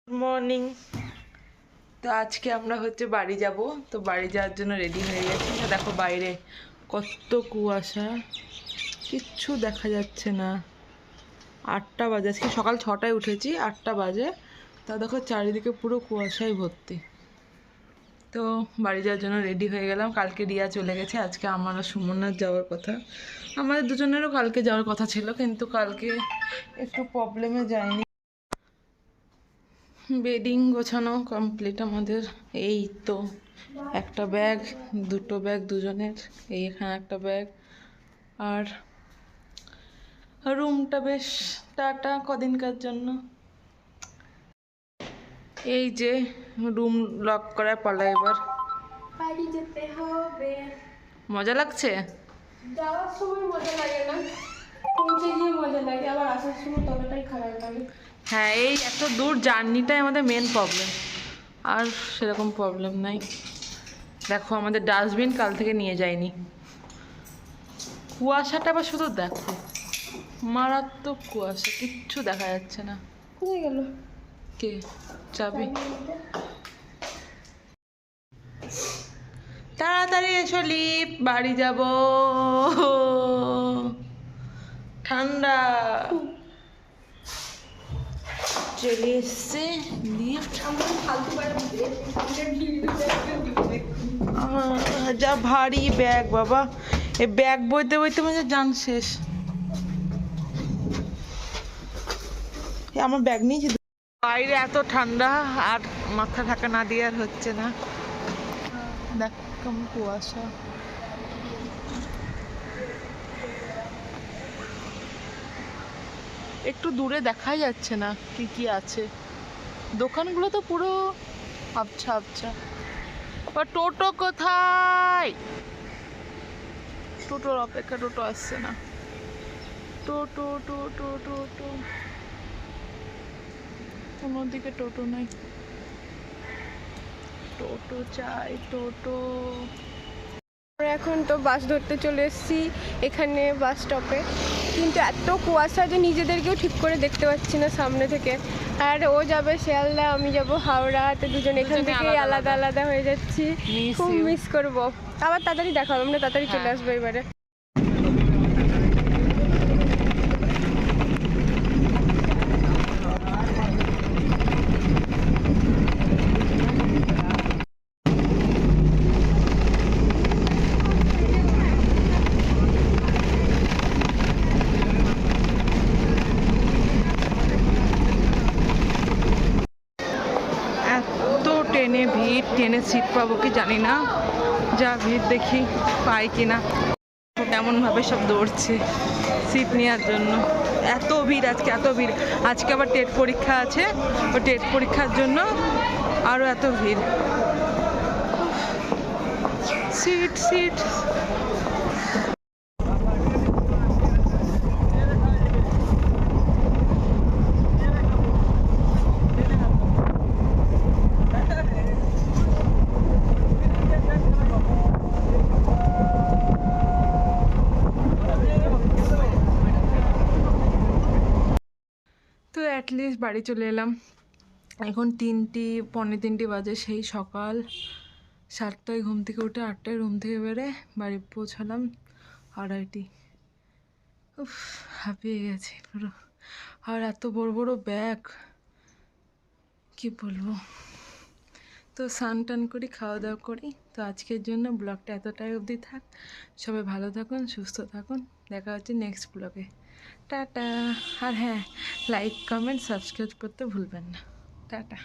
Good morning. তো আজকে আমরা বাড়ি যাব, তো বাড়ি যাওয়ার জন্য রেডি হয়ে গেছি। দেখো বাইরে কত কুয়াশা, কিচ্ছু দেখা যাচ্ছে না। 8টা বাজে, আজকে সকাল 6টায় উঠেছি, 8টা বাজে। তা দেখো চারিদিকে পুরো কুয়াশায় ভর্তি। তো বাড়ি যাওয়ার জন্য রেডি হয়ে গেলাম। কালকে রিয়া চলে গেছে, আজকে আমার আর সুমনার যাওয়ার কথা। আমাদের দুজনেরও কালকে যাওয়ার কথা ছিল, কিন্তু কালকে একটু প্রবলেমে যায়নি। বেডিং গোছানো কমপ্লিট আমাদের। এই তো একটা ব্যাগ, দুটো ব্যাগ দুজনের, এই এখানে একটা ব্যাগ। আর রুমটা বেশ টাটা কদিনকার জন্য। এই যে রুম লক করার পালা, এবার বাড়ি যেতে হবে। মজা লাগছে। যাওয়ার সময় মজা লাগে না, পৌঁছে গিয়ে মজা লাগে, আবার আসার সময় ততটাই খারাপ লাগে। হ্যাঁ, এই এত দূর জার্নিটাই আমাদের মেন প্রবলেম, আর সেরকম প্রবলেম নাই। দেখো আমাদের ডাস্টবিন কাল থেকে নিয়ে যায়নি। কুয়াশাটা আবার শুধু দেখো, মারাত্মক কুয়াশা, কিচ্ছু দেখা যাচ্ছে না। হয়ে গেল। কে চাবি? তাড়াতাড়ি এসো, লিপ, বাড়ি যাব। ঠান্ডা চলে এসছে লিফট। যা ভারী ব্যাগ বাবা, এই ব্যাগ বইতে বইতে মানে জান শেষ। আমার ব্যাগ নিয়েছি। বাইরে এত ঠান্ডা, আর মাথা ঢাকা না দিয়ে আর হচ্ছে না। দেখ কেমন কুয়াশা। একটু দূরে দেখাই যাচ্ছে না কি কি আছে। দোকানগুলো তো পুরো আবছা আবছা। আর টোটো কোথায়? টোটোর অপেক্ষা, টোটো আসছে না। টোটো টোটো টোটো, কোনো দিকে টোটো নাই। টোটো চাই, টোটো। আমরা এখন তো বাস ধরতে চলে এসেছি এখানে বাস স্টপে, কিন্তু এত কুয়াশা যে নিজেদেরকেও ঠিক করে দেখতে পাচ্ছি না সামনে থেকে। আর ও যাবে শিয়ালদা, আমি যাব হাওড়া, তো দুজন এখান থেকে আলাদা আলাদা হয়ে যাচ্ছি। খুব মিস করবো। আবার তাড়াতাড়ি দেখা হবে, আমরা তাড়াতাড়ি চলে আসবো এবারে। ট্রেনে ভিড়, ট্রেনে সিট পাবো কি জানি না। যা ভিড় দেখি পাই কিনা। এমনভাবে সব দৌড়ছে সিট নেওয়ার জন্য। এত ভিড় আজকে, এত ভিড়। আজকে আবার টেট পরীক্ষা আছে, ও টেট পরীক্ষার জন্য আরও এত ভিড়। Seat seat. তো অ্যাটলিস্ট বাড়ি চলে এলাম। এখন 3টি পৌনে 3টি বাজে। সেই সকাল 7টায় ঘুম থেকে উঠে 8টায় রুম থেকে বেরে বাড়ি পৌঁছালাম 2:30। উফ, হাঁপিয়ে গেছি পুরো। আর এত বড় বড় ব্যাগ, কি বলবো। তো স্নান টান করি, খাওয়া দাওয়া করি। তো আজকের জন্য ব্লগটা এতটাই অবধি থাক। সবাই ভালো থাকুন, সুস্থ থাকুন। দেখা হচ্ছে নেক্সট ব্লগে। টাটা। আর হ্যাঁ, লাইক কমেন্ট সাবস্ক্রাইব করতে ভুলবেন না। টাটা।